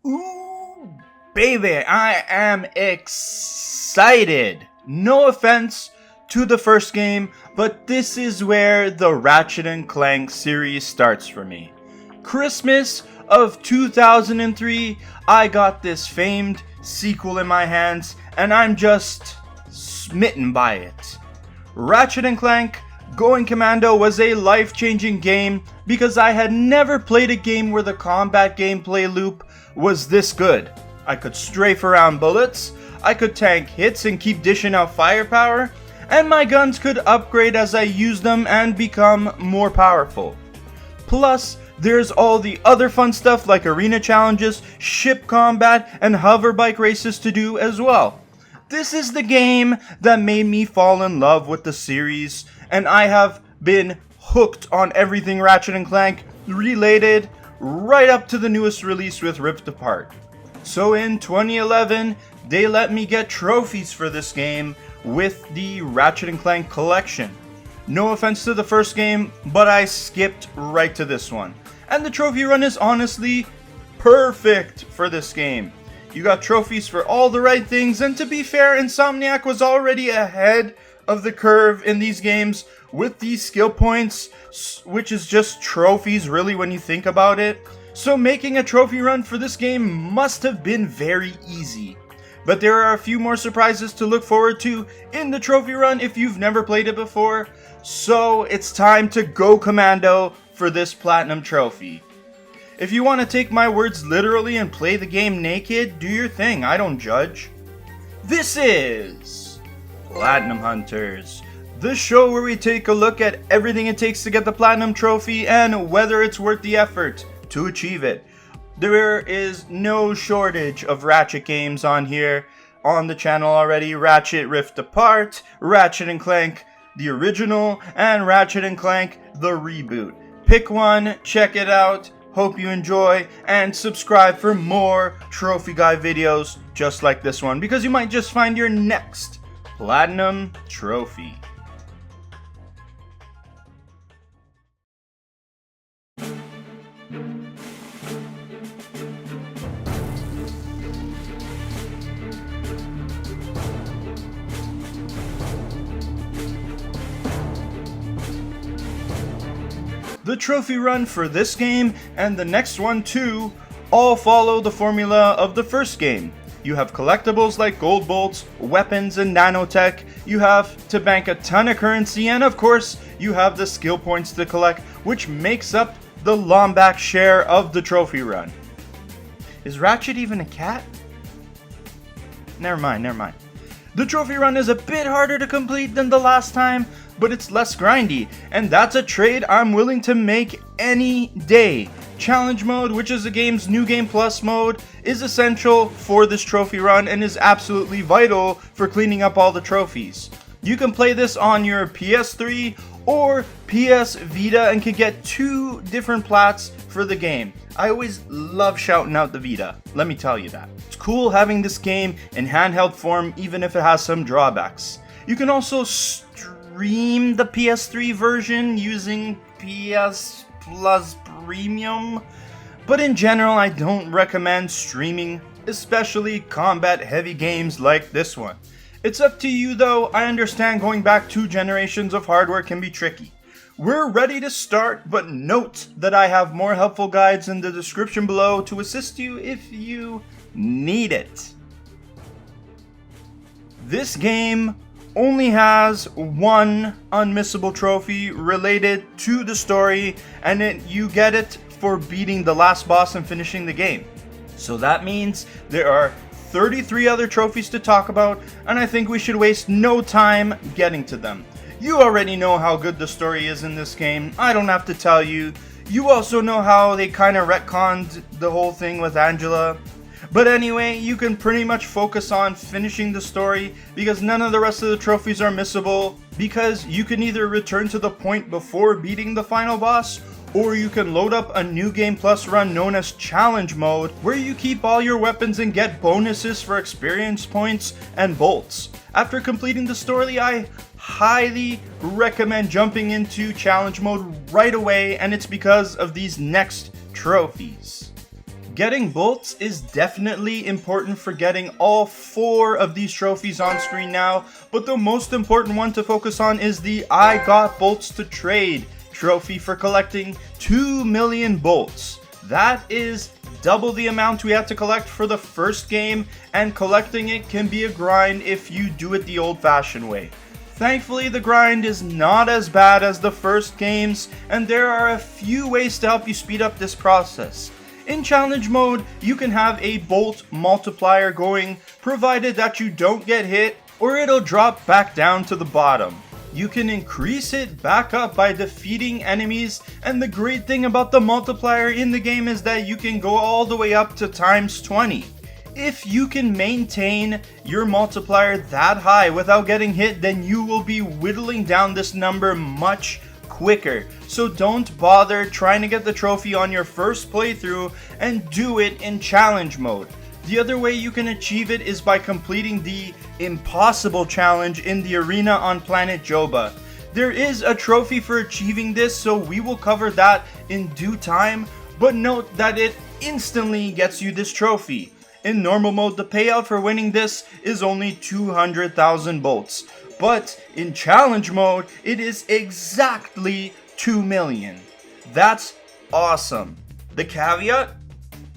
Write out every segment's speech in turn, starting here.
Ooh, baby, I am excited. No offense to the first game, but this is where the Ratchet and Clank series starts for me. Christmas of 2003, I got this famed sequel in my hands, and I'm just smitten by it. Ratchet and Clank Going Commando was a life-changing game because I had never played a game where the combat gameplay loop was this good. I could strafe around bullets, I could tank hits and keep dishing out firepower, and my guns could upgrade as I used them and become more powerful. Plus, there's all the other fun stuff like arena challenges, ship combat, and hover bike races to do as well. This is the game that made me fall in love with the series, and I have been hooked on everything Ratchet and Clank related right up to the newest release with Rift Apart. So in 2011, they let me get trophies for this game with the Ratchet and Clank collection. No offense to the first game, but I skipped right to this one. And the trophy run is honestly perfect for this game. You got trophies for all the right things, and to be fair, Insomniac was already ahead of the curve in these games with these skill points, which is just trophies really when you think about it. So making a trophy run for this game must have been very easy. But there are a few more surprises to look forward to in the trophy run if you've never played it before. So it's time to go commando for this platinum trophy. If you want to take my words literally and play the game naked, do your thing, I don't judge. This is Platinum Hunters, the show where we take a look at everything it takes to get the platinum trophy and whether it's worth the effort to achieve it. There is no shortage of Ratchet games on here on the channel already. Ratchet Rift Apart, Ratchet and Clank the original, and Ratchet and Clank the reboot. Pick one, check it out. Hope you enjoy, and subscribe for more Trophy Guy videos just like this one, because you might just find your next Platinum Trophy. The trophy run for this game and the next one too all follow the formula of the first game. You have collectibles like gold bolts, weapons, and nanotech. You have to bank a ton of currency, and of course you have the skill points to collect, which makes up the Lombax share of the trophy run. Is Ratchet even a cat? Never mind. The trophy run is a bit harder to complete than the last time, but it's less grindy, and that's a trade I'm willing to make any day. Challenge mode, which is the game's new game plus mode, is essential for this trophy run and is absolutely vital for cleaning up all the trophies. You can play this on your PS3 or PS Vita and can get 2 different plats for the game. I always love shouting out the Vita, let me tell you that. It's cool having this game in handheld form even if it has some drawbacks. You can also stream the PS3 version using PS Plus Premium, but in general I don't recommend streaming, especially combat heavy games like this one. It's up to you though. I understand going back 2 generations of hardware can be tricky. We're ready to start, but note that I have more helpful guides in the description below to assist you if you need it. This game only has one unmissable trophy related to the story, and you get it for beating the last boss and finishing the game. So that means there are 33 other trophies to talk about, and I think we should waste no time getting to them. You already know how good the story is in this game, I don't have to tell you. You also know how they kind of retconned the whole thing with Angela. But anyway, you can pretty much focus on finishing the story because none of the rest of the trophies are missable, because you can either return to the point before beating the final boss, or you can load up a new game plus run known as challenge mode, where you keep all your weapons and get bonuses for experience points and bolts. After completing the story, I highly recommend jumping into challenge mode right away, and it's because of these next trophies. Getting bolts is definitely important for getting all 4 of these trophies on screen now, but the most important one to focus on is the I Got Bolts to Trade trophy for collecting 2 million bolts. That is double the amount we had to collect for the first game, and collecting it can be a grind if you do it the old-fashioned way. Thankfully, the grind is not as bad as the first games, and there are a few ways to help you speed up this process. In challenge mode, you can have a bolt multiplier going, provided that you don't get hit, or it'll drop back down to the bottom. You can increase it back up by defeating enemies, and the great thing about the multiplier in the game is that you can go all the way up to times 20. If you can maintain your multiplier that high without getting hit, then you will be whittling down this number much quicker. So don't bother trying to get the trophy on your first playthrough and do it in challenge mode. The other way you can achieve it is by completing the impossible challenge in the arena on planet Joba. There is a trophy for achieving this, so we will cover that in due time, but note that it instantly gets you this trophy. In normal mode, the payout for winning this is only 200,000 bolts. But in challenge mode, it is exactly 2 million. That's awesome. The caveat?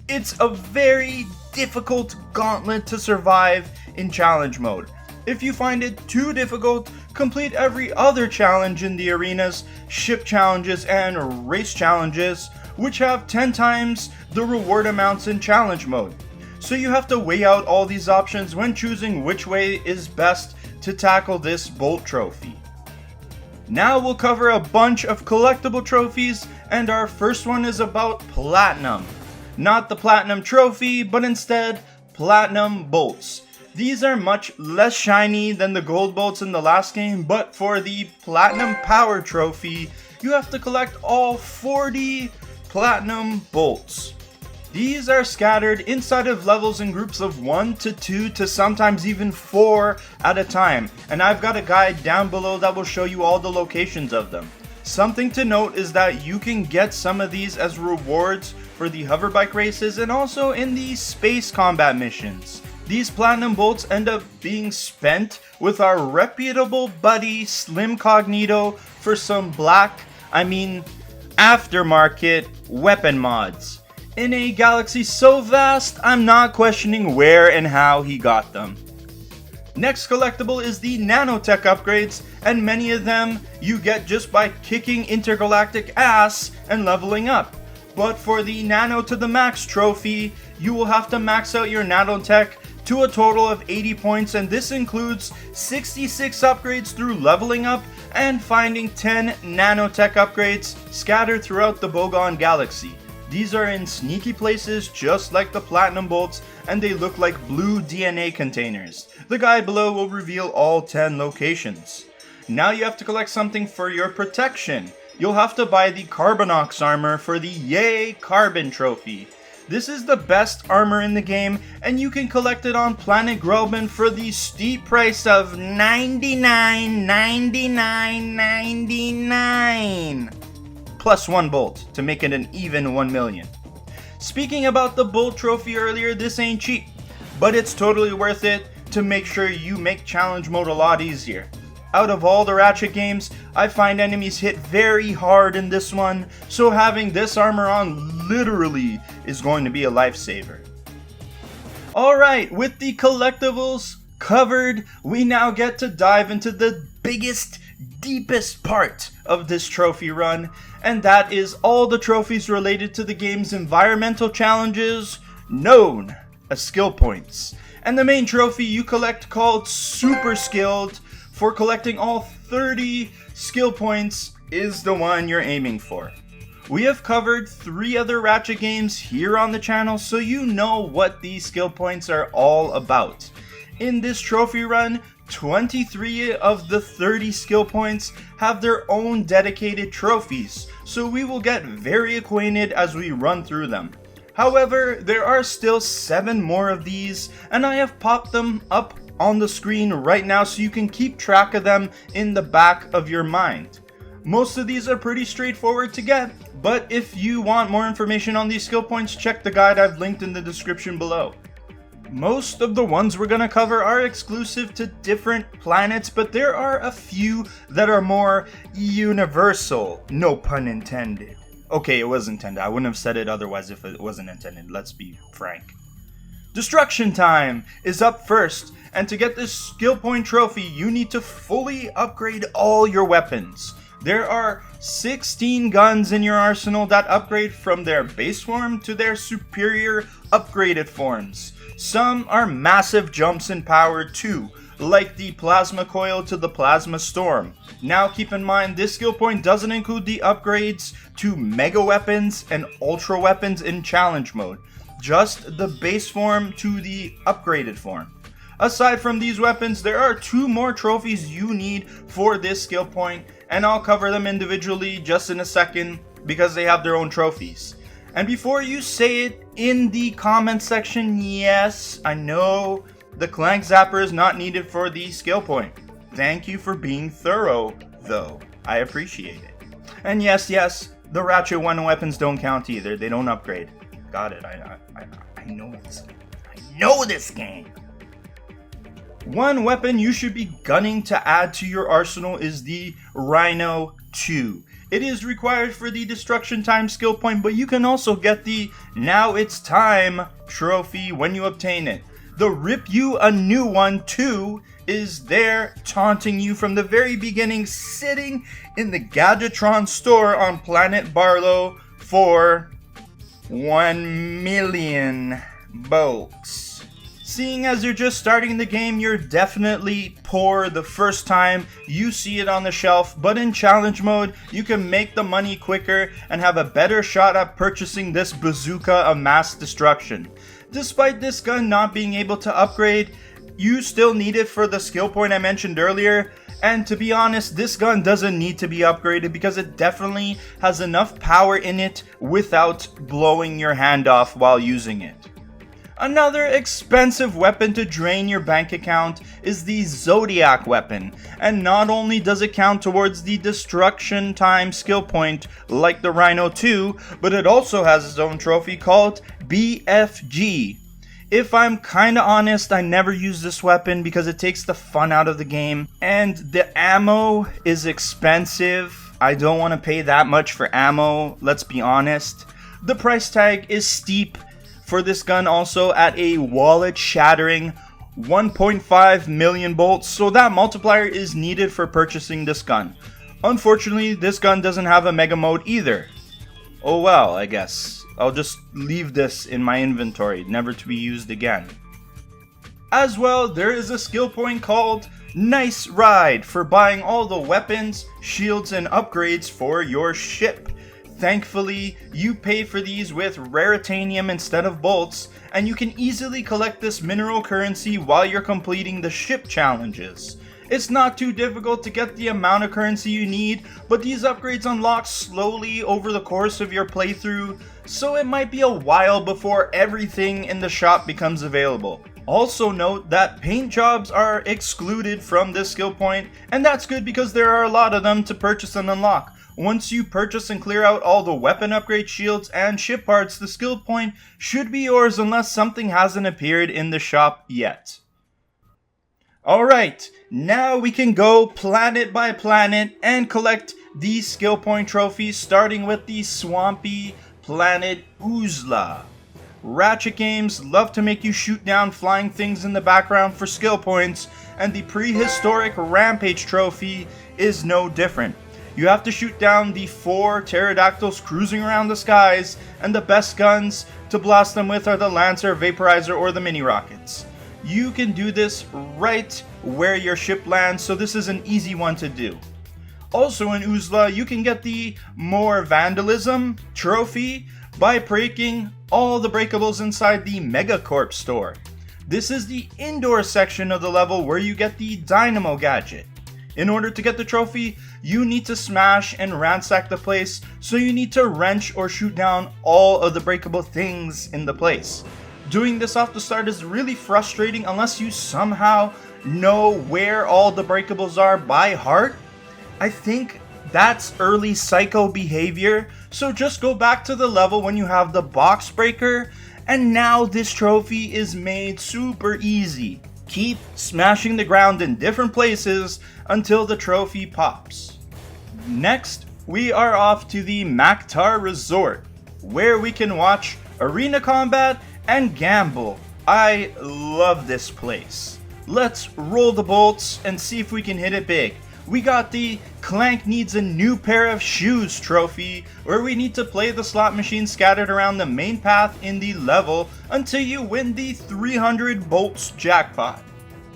It's a very difficult gauntlet to survive in challenge mode. If you find it too difficult, complete every other challenge in the arenas, ship challenges, and race challenges, which have 10 times the reward amounts in challenge mode. So you have to weigh out all these options when choosing which way is best to tackle this bolt trophy. Now we'll cover a bunch of collectible trophies, and our first one is about platinum. Not the platinum trophy, but instead platinum bolts. These are much less shiny than the gold bolts in the last game, but for the platinum power trophy, you have to collect all 40 platinum bolts. These are scattered inside of levels in groups of 1 to 2 to sometimes even 4 at a time, and I've got a guide down below that will show you all the locations of them. Something to note is that you can get some of these as rewards for the hoverbike races and also in the space combat missions. These platinum bolts end up being spent with our reputable buddy Slim Cognito for some aftermarket weapon mods. In a galaxy so vast, I'm not questioning where and how he got them. Next collectible is the nanotech upgrades, and many of them you get just by kicking intergalactic ass and leveling up. But for the Nano to the Max trophy, you will have to max out your nanotech to a total of 80 points, and this includes 66 upgrades through leveling up and finding 10 nanotech upgrades scattered throughout the Bogon galaxy. These are in sneaky places just like the platinum bolts, and they look like blue DNA containers. The guide below will reveal all 10 locations. Now you have to collect something for your protection. You'll have to buy the Carbonox armor for the Yay Carbon trophy. This is the best armor in the game, and you can collect it on planet Grelban for the steep price of $99.99 plus 1 bolt to make it an even 1 million. Speaking about the bolt trophy earlier, this ain't cheap, but it's totally worth it to make sure you make challenge mode a lot easier. Out of all the Ratchet games, I find enemies hit very hard in this one, so having this armor on literally is going to be a lifesaver. Alright, with the collectibles covered, we now get to dive into the biggest, deepest part of this trophy run, and that is all the trophies related to the game's environmental challenges, known as skill points. And the main trophy you collect, called Super Skilled, for collecting all 30 skill points, is the one you're aiming for. We have covered 3 other Ratchet games here on the channel, so you know what these skill points are all about. In this trophy run, 23 of the 30 skill points have their own dedicated trophies, so we will get very acquainted as we run through them. However, there are still 7 more of these, and I have popped them up on the screen right now so you can keep track of them in the back of your mind. Most of these are pretty straightforward to get, But if you want more information on these skill points, check the guide I've linked in the description below. Most of the ones we're gonna cover are exclusive to different planets, but there are a few that are more universal. No pun intended. Okay, it was intended. I wouldn't have said it otherwise if it wasn't intended. Let's be frank. Destruction Time is up first, and to get this skill point trophy, you need to fully upgrade all your weapons. There are 16 guns in your arsenal that upgrade from their base form to their superior upgraded forms. Some are massive jumps in power too, like the Plasma Coil to the Plasma Storm. Now keep in mind, this skill point doesn't include the upgrades to Mega Weapons and Ultra Weapons in Challenge Mode, just the base form to the upgraded form. Aside from these weapons, there are 2 more trophies you need for this skill point, and I'll cover them individually just in a second because they have their own trophies. And before you say it in the comment section, yes, I know the Clank Zapper is not needed for the skill point. Thank you for being thorough, though. I appreciate it. And yes, the Ratchet 1 weapons don't count either. They don't upgrade. Got it. I know this. I know this game. One weapon you should be gunning to add to your arsenal is the RYNO 2. It is required for the Destruction Time skill point, but you can also get the Now It's Time trophy when you obtain it. The Rip You a New One 2 is there taunting you from the very beginning, sitting in the Gadgetron store on Planet Barlow for 1 million bolts. Seeing as you're just starting the game, you're definitely poor the first time you see it on the shelf, but in challenge mode, you can make the money quicker and have a better shot at purchasing this bazooka of mass destruction. Despite this gun not being able to upgrade, you still need it for the skill point I mentioned earlier, and to be honest, this gun doesn't need to be upgraded because it definitely has enough power in it without blowing your hand off while using it. Another expensive weapon to drain your bank account is the Zodiac weapon, and not only does it count towards the Destruction Time skill point like the RYNO 2, but it also has its own trophy called BFG. If I'm kinda honest, I never use this weapon because it takes the fun out of the game, and the ammo is expensive. I don't want to pay that much for ammo, let's be honest. The price tag is steep for this gun also at a wallet-shattering 1.5 million bolts, so that multiplier is needed for purchasing this gun. Unfortunately, this gun doesn't have a mega mode either. Oh well, I guess. I'll just leave this in my inventory, never to be used again. As well, there is a skill point called Nice Ride for buying all the weapons, shields, and upgrades for your ship. Thankfully, you pay for these with raritanium instead of bolts, and you can easily collect this mineral currency while you're completing the ship challenges. It's not too difficult to get the amount of currency you need, but these upgrades unlock slowly over the course of your playthrough, so it might be a while before everything in the shop becomes available. Also note that paint jobs are excluded from this skill point, and that's good because there are a lot of them to purchase and unlock. Once you purchase and clear out all the weapon upgrade shields and ship parts, the skill point should be yours unless something hasn't appeared in the shop yet. Alright, now we can go planet by planet and collect these skill point trophies, starting with the swampy planet Uzla. Ratchet games love to make you shoot down flying things in the background for skill points, and the Prehistoric Rampage trophy is no different. You have to shoot down the 4 pterodactyls cruising around the skies, and the best guns to blast them with are the Lancer, Vaporizer, or the mini rockets. You can do this right where your ship lands, so this is an easy one to do. Also in Uzla, you can get the More Vandalism trophy by breaking all the breakables inside the Megacorp store. This is the indoor section of the level where you get the Dynamo gadget. In order to get the trophy, you need to smash and ransack the place, so you need to wrench or shoot down all of the breakable things in the place. Doing this off the start is really frustrating unless you somehow know where all the breakables are by heart. I think That's early psycho behavior, so just go back to the level when you have the box breaker, and now this trophy is made super easy. Keep smashing the ground in different places until the trophy pops. Next, we are off to the Mactar Resort, where we can watch arena combat and gamble. I love this place. Let's roll the bolts and see if we can hit it big. We got the Clank needs a new pair of shoes trophy, where we need to play the slot machine scattered around the main path in the level until you win the 300 bolts jackpot.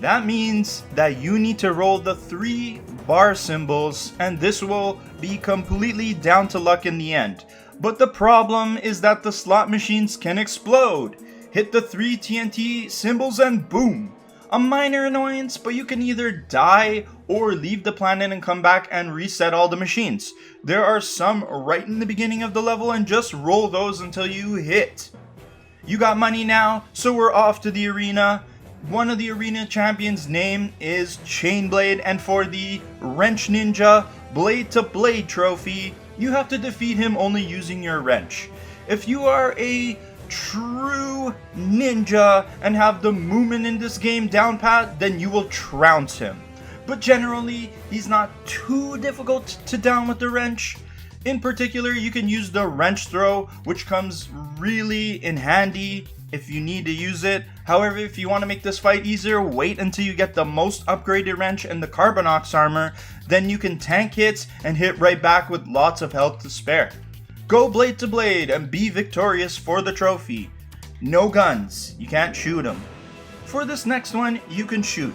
That means that you need to roll the 3 bar symbols, and this will be completely down to luck in the end. But the problem is that the slot machines can explode. Hit the 3 TNT symbols and boom! A minor annoyance, but you can either die or leave the planet and come back and reset all the machines. There are some right in the beginning of the level, and just roll those until you hit. You got money now, so we're off to the arena. One of the arena champions' name is Chainblade, and for the Wrench Ninja Blade to Blade trophy, you have to defeat him only using your wrench. If you are a true ninja and have the movement in this game down pat, then you will trounce him. But generally, he's not too difficult to down with the wrench. In particular, you can use the wrench throw, which comes really in handy if you need to use it. However, if you want to make this fight easier, wait until you get the most upgraded wrench and the Carbonox armor, then you can tank hits and hit right back with lots of health to spare. Go blade to blade and be victorious for the trophy. No guns, you can't shoot them. For this next one, you can shoot.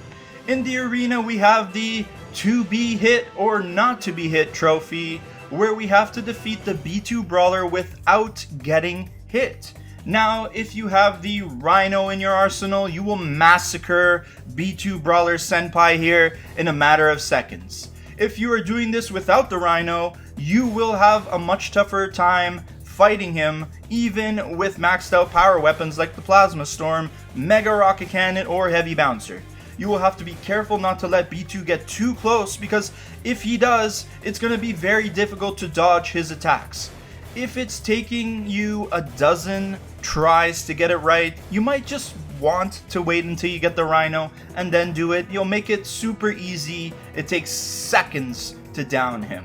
In the arena, we have the to be hit or not to be hit trophy, where we have to defeat the B2 brawler without getting hit. Now, if you have the RYNO in your arsenal, you will massacre B2 Brawler Senpai here in a matter of seconds. If you are doing this without the RYNO, you will have a much tougher time fighting him, even with maxed out power weapons like the Plasma Storm, Mega Rocket Cannon, or Heavy Bouncer. You will have to be careful not to let B2 get too close, because if he does, it's going to be very difficult to dodge his attacks. If it's taking you a dozen tries to get it right, you might just want to wait until you get the RYNO and then do it. You'll make it super easy. It takes seconds to down him.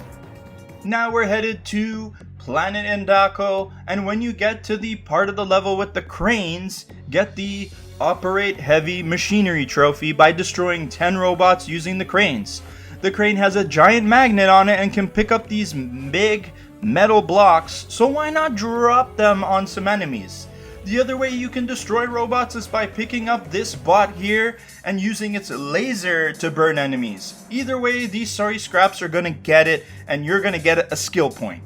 Now we're headed to Planet Endako, and when you get to the part of the level with the cranes, get the Operate Heavy Machinery trophy by destroying 10 robots using the cranes. The crane has a giant magnet on it and can pick up these big metal blocks, so why not drop them on some enemies? The other way you can destroy robots is by picking up this bot here and using its laser to burn enemies. Either way, these sorry scraps are gonna get it, and you're gonna get a skill point.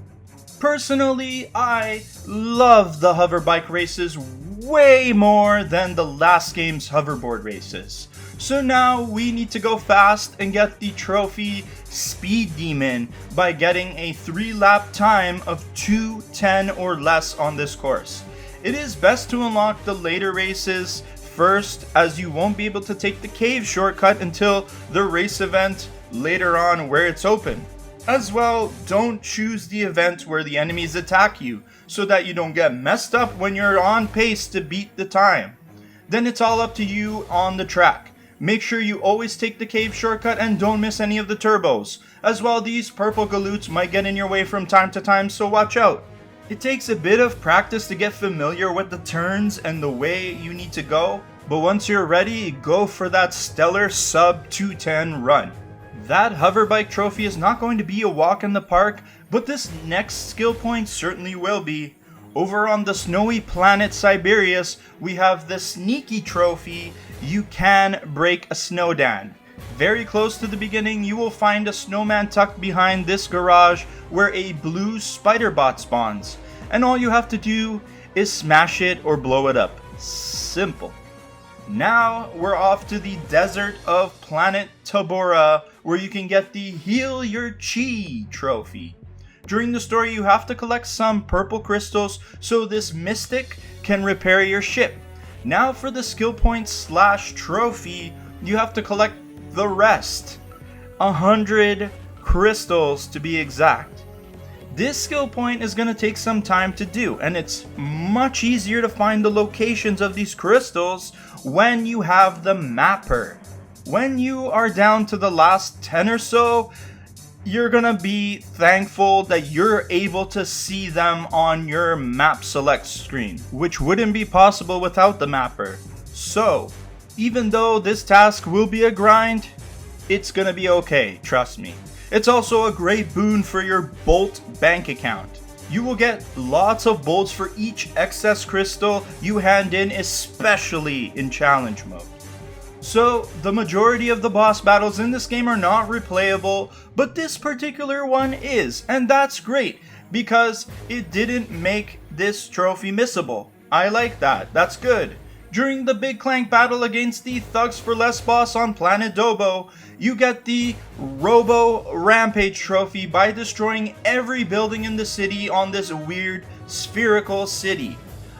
Personally, I love the hover bike races way more than the last game's hoverboard races. So now we need to go fast and get the trophy Speed Demon by getting a 3-lap time of 2:10 or less on this course. It is best to unlock the later races first, as you won't be able to take the cave shortcut until the race event later on where it's open. As well, don't choose the event where the enemies attack you, so that you don't get messed up when you're on pace to beat the time. Then it's all up to you on the track. Make sure you always take the cave shortcut and don't miss any of the turbos. As well, these purple galoots might get in your way from time to time, so watch out. It takes a bit of practice to get familiar with the turns and the way you need to go, but once you're ready, go for that stellar sub 210 run. That hoverbike trophy is not going to be a walk in the park, but this next skill point certainly will be. Over on the snowy planet Siberius, we have the sneaky trophy, You Can Break a Snowdan. Very close to the beginning, you will find a snowman tucked behind this garage where a blue spider bot spawns. And all you have to do is smash it or blow it up. Simple. Now we're off to the desert of planet Tabora, where you can get the Heal Your Chi trophy. During the story, you have to collect some purple crystals so this mystic can repair your ship. Now for the skill point / trophy, you have to collect the rest. 100 crystals to be exact. This skill point is going to take some time to do, and it's much easier to find the locations of these crystals when you have the mapper. When you are down to the last 10 or so, you're going to be thankful that you're able to see them on your map select screen, which wouldn't be possible without the mapper. So, even though this task will be a grind, it's going to be okay, trust me. It's also a great boon for your Bolt bank account. You will get lots of bolts for each excess crystal you hand in, especially in challenge mode. So, the majority of the boss battles in this game are not replayable, but this particular one is, and that's great, because it didn't make this trophy missable. I like that, that's good. During the Big Clank battle against the Thugs for Less boss on Planet Dobo, you get the Robo Rampage trophy by destroying every building in the city on this weird spherical city.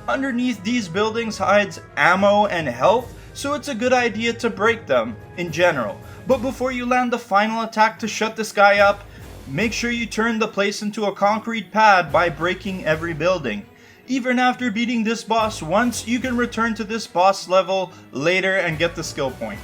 Underneath these buildings hides ammo and health, so it's a good idea to break them in general. But before you land the final attack to shut this guy up, make sure you turn the place into a concrete pad by breaking every building. Even after beating this boss once, you can return to this boss level later and get the skill point.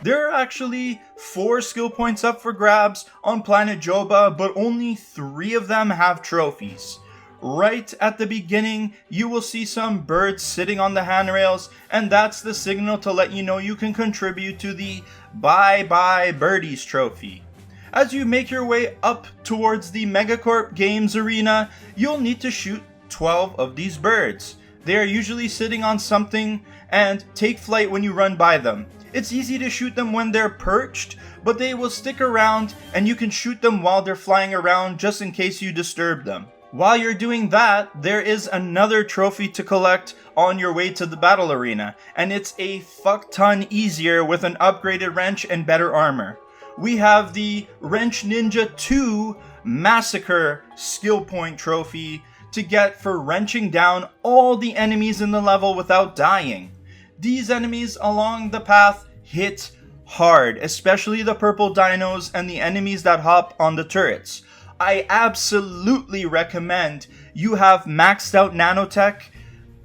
There are actually 4 skill points up for grabs on Planet Joba, but only 3 of them have trophies. Right at the beginning, you will see some birds sitting on the handrails, and that's the signal to let you know you can contribute to the Bye Bye Birdies trophy. As you make your way up towards the Megacorp Games arena, you'll need to shoot 12 of these birds. They are usually sitting on something and take flight when you run by them. It's easy to shoot them when they're perched, but they will stick around and you can shoot them while they're flying around just in case you disturb them. While you're doing that, there is another trophy to collect on your way to the battle arena, and it's a fuck ton easier with an upgraded wrench and better armor. We have the Wrench Ninja 2 Massacre skill point trophy to get for wrenching down all the enemies in the level without dying. These enemies along the path hit hard, especially the purple dinos and the enemies that hop on the turrets. I absolutely recommend you have maxed out nanotech,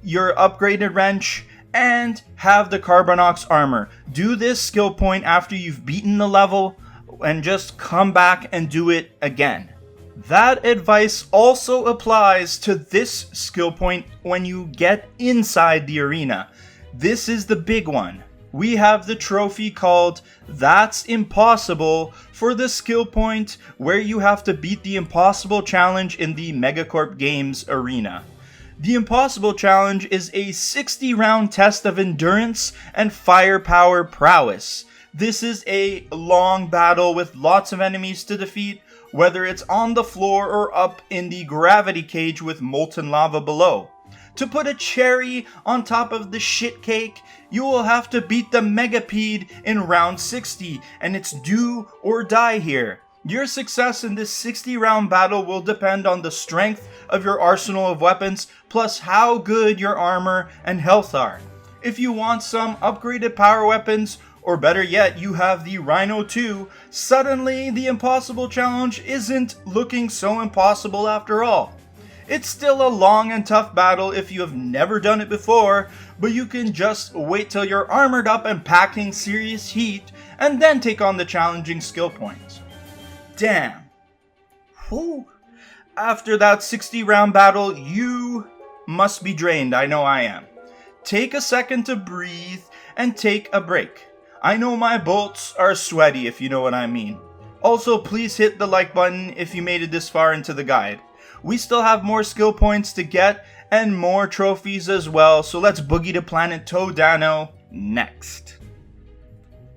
your upgraded wrench, and have the Carbonox armor. Do this skill point after you've beaten the level and just come back and do it again. That advice also applies to this skill point when you get inside the arena. This is the big one. We have the trophy called That's Impossible for the skill point where you have to beat the impossible challenge in the Megacorp Games arena. The impossible challenge is a 60-round test of endurance and firepower prowess. This is a long battle with lots of enemies to defeat, whether it's on the floor or up in the gravity cage with molten lava below. To put a cherry on top of the shit cake, you will have to beat the Megapede in round 60, and it's do or die here. Your success in this 60-round battle will depend on the strength of your arsenal of weapons, plus how good your armor and health are. If you want some upgraded power weapons, or better yet, you have the RYNO 2, suddenly the impossible challenge isn't looking so impossible after all. It's still a long and tough battle if you have never done it before, but you can just wait till you're armored up and packing serious heat, and then take on the challenging skill points. Damn. Whew. After that 60-round battle, you must be drained, I know I am. Take a second to breathe and take a break. I know my bolts are sweaty, if you know what I mean. Also, please hit the like button if you made it this far into the guide. We still have more skill points to get and more trophies as well, so let's boogie to Planet Todano next.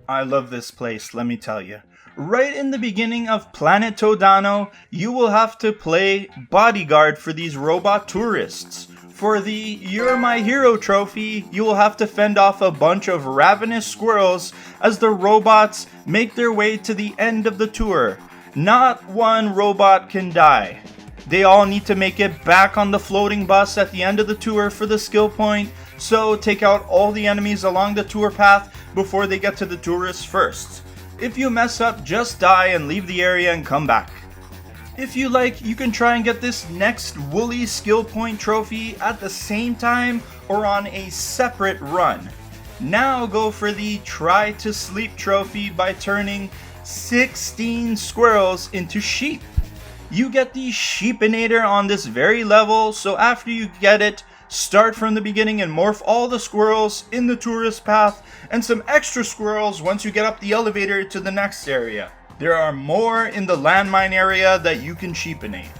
I love this place, let me tell you. Right in the beginning of Planet Todano, you will have to play bodyguard for these robot tourists. For the You're My Hero trophy, you will have to fend off a bunch of ravenous squirrels as the robots make their way to the end of the tour. Not one robot can die. They all need to make it back on the floating bus at the end of the tour for the skill point, so take out all the enemies along the tour path before they get to the tourists first. If you mess up, just die and leave the area and come back. If you like, you can try and get this next Woolly skill point trophy at the same time or on a separate run. Now go for the Try to Sleep trophy by turning 16 squirrels into sheep. You get the Sheepinator on this very level, so after you get it, start from the beginning and morph all the squirrels in the tourist path and some extra squirrels once you get up the elevator to the next area. There are more in the landmine area that you can sheepinate.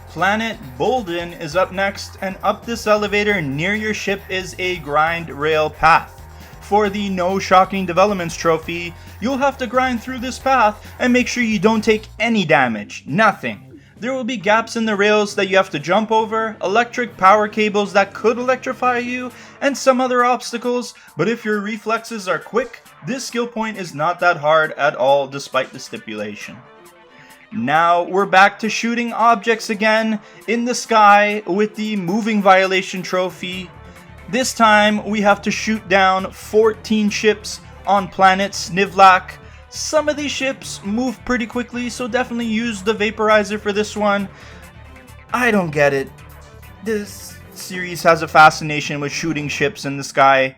Planet Bolden is up next, and up this elevator near your ship is a grind rail path. For the No Shocking Developments trophy, you'll have to grind through this path and make sure you don't take any damage, nothing. There will be gaps in the rails that you have to jump over, electric power cables that could electrify you, and some other obstacles, but if your reflexes are quick, this skill point is not that hard at all despite the stipulation. Now we're back to shooting objects again in the sky with the Moving Violation trophy. This time we have to shoot down 14 ships on planet Snivlak. Some of these ships move pretty quickly, so definitely use the vaporizer for this one. I don't get it. This series has a fascination with shooting ships in the sky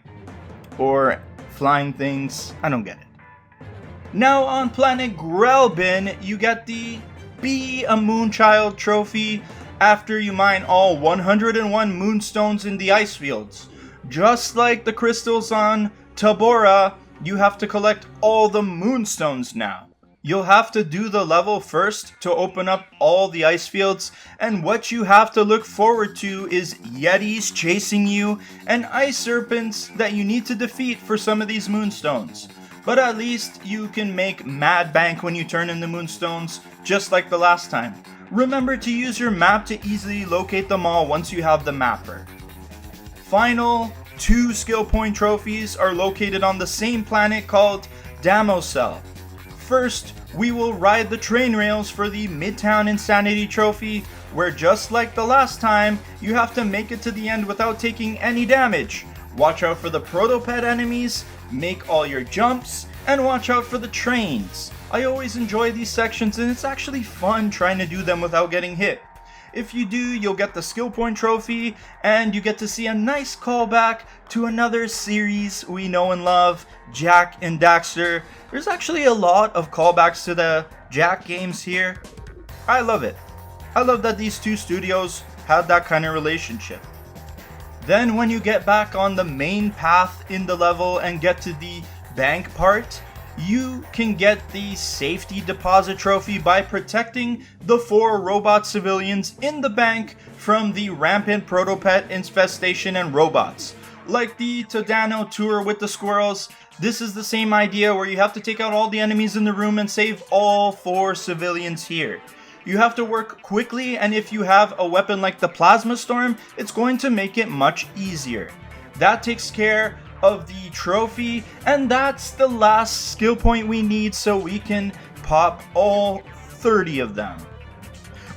or flying things. I don't get it. Now on planet Grelbin, you get the Be a Moonchild trophy after you mine all 101 moonstones in the ice fields. Just like the crystals on Tabora, you have to collect all the moonstones now. You'll have to do the level first to open up all the ice fields, and what you have to look forward to is yetis chasing you and ice serpents that you need to defeat for some of these moonstones. But at least you can make mad bank when you turn in the moonstones, just like the last time. Remember to use your map to easily locate them all once you have the mapper. Final 2 skill point trophies are located on the same planet called Damocel. First, we will ride the train rails for the Midtown Insanity trophy, where just like the last time, you have to make it to the end without taking any damage. Watch out for the protopet enemies, make all your jumps, and watch out for the trains. I always enjoy these sections and it's actually fun trying to do them without getting hit. If you do, you'll get the skill point trophy and you get to see a nice callback to another series we know and love, Jak and Daxter. There's actually a lot of callbacks to the Jak games here. I love it. I love that these two studios had that kind of relationship. Then when you get back on the main path in the level and get to the bank part, you can get the safety deposit trophy by protecting the 4 robot civilians in the bank from the rampant protopet infestation and robots. Like the Todano tour with the squirrels, this is the same idea where you have to take out all the enemies in the room and save all 4 civilians here. You have to work quickly, and if you have a weapon like the Plasma Storm, it's going to make it much easier. That takes care of the trophy, and that's the last skill point we need so we can pop all 30 of them.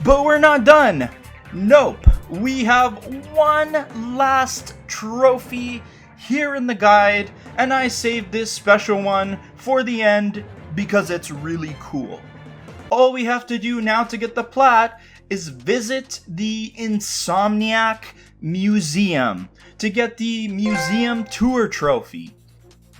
But we're not done! Nope! We have one last trophy here in the guide, and I saved this special one for the end because it's really cool. All we have to do now to get the PLAT is visit the Insomniac Museum to get the Museum Tour Trophy.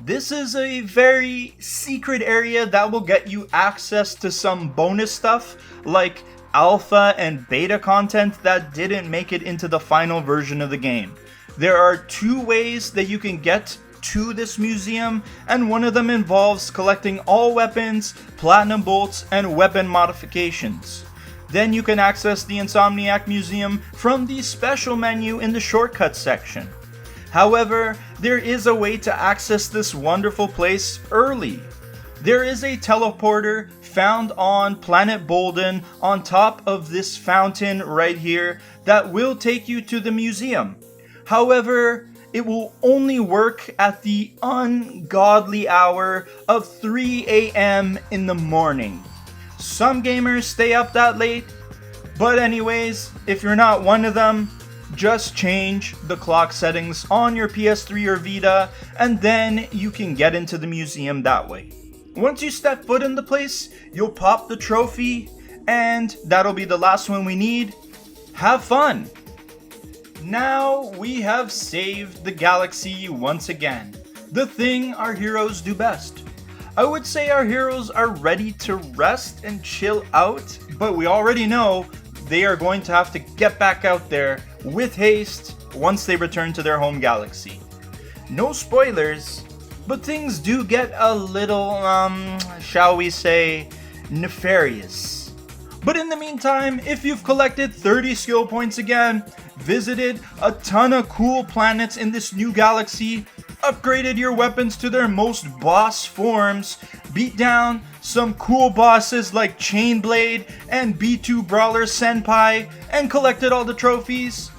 This is a very secret area that will get you access to some bonus stuff like alpha and beta content that didn't make it into the final version of the game. There are 2 ways that you can get to this museum, and one of them involves collecting all weapons, platinum bolts, and weapon modifications. Then you can access the Insomniac Museum from the special menu in the shortcuts section. However, there is a way to access this wonderful place early. There is a teleporter found on Planet Bolden on top of this fountain right here that will take you to the museum. However, it will only work at the ungodly hour of 3 a.m. in the morning. Some gamers stay up that late, but anyways, if you're not one of them, just change the clock settings on your PS3 or Vita, and then you can get into the museum that way. Once you step foot in the place, you'll pop the trophy, and that'll be the last one we need. Have fun! Now we have saved the galaxy once again. The thing our heroes do best. I would say our heroes are ready to rest and chill out, but we already know they are going to have to get back out there with haste once they return to their home galaxy. No spoilers, but things do get a little, shall we say, nefarious. But in the meantime, if you've collected 30 skill points again, visited a ton of cool planets in this new galaxy, upgraded your weapons to their most boss forms, beat down some cool bosses like Chainblade and B2 Brawler Senpai, and collected all the trophies,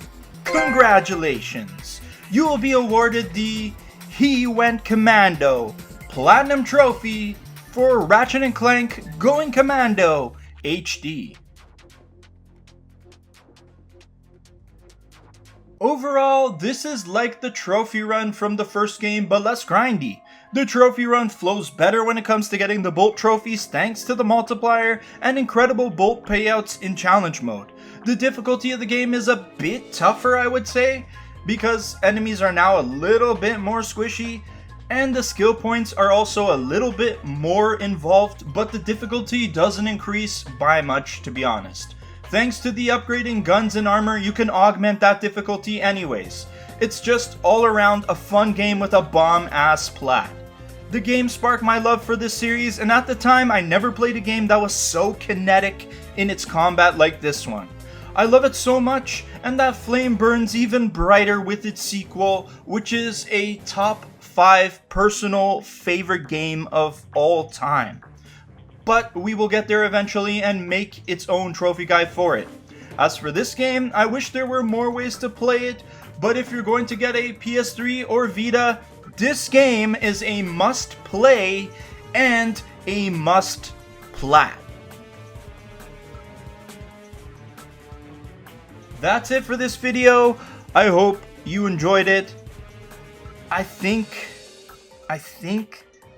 congratulations! You will be awarded the He Went Commando Platinum Trophy for Ratchet and Clank Going Commando HD. Overall, this is like the trophy run from the first game, but less grindy. The trophy run flows better when it comes to getting the bolt trophies thanks to the multiplier and incredible bolt payouts in challenge mode. The difficulty of the game is a bit tougher, I would say, because enemies are now a little bit more squishy, and the skill points are also a little bit more involved, but the difficulty doesn't increase by much, to be honest. Thanks to the upgrading guns and armor, you can augment that difficulty anyways. It's just all around a fun game with a bomb-ass plat. The game sparked my love for this series, and at the time I never played a game that was so kinetic in its combat like this one. I love it so much, and that flame burns even brighter with its sequel, which is a top 5 personal favorite game of all time. But we will get there eventually and make its own trophy guide for it. As for this game, I wish there were more ways to play it, but if you're going to get a PS3 or Vita, this game is a must play and a must plat. That's it for this video. I hope you enjoyed it. I think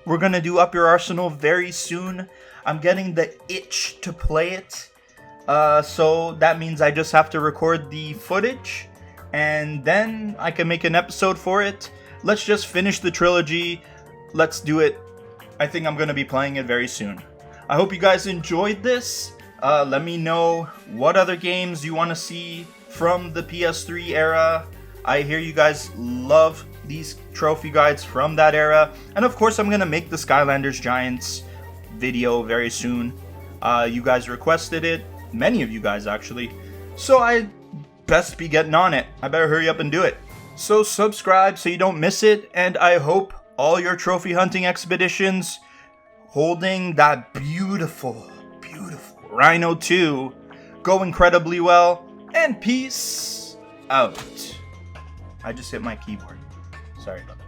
we're gonna do Up Your Arsenal very soon. I'm getting the itch to play it. So that means I just have to record the footage and then I can make an episode for it. Let's just finish the trilogy. Let's do it. I think I'm gonna be playing it very soon. I hope you guys enjoyed this. Let me know what other games you want to see from the PS3 era. I hear you guys love these trophy guides from that era. And of course I'm gonna make the Skylanders Giants video very soon. You guys requested it, many of you guys actually, so I best be getting on it. I better hurry up and do it. So subscribe so you don't miss it, and I hope all your trophy hunting expeditions holding that beautiful RYNO 2 go incredibly well, and peace out. I just hit my keyboard, sorry about that.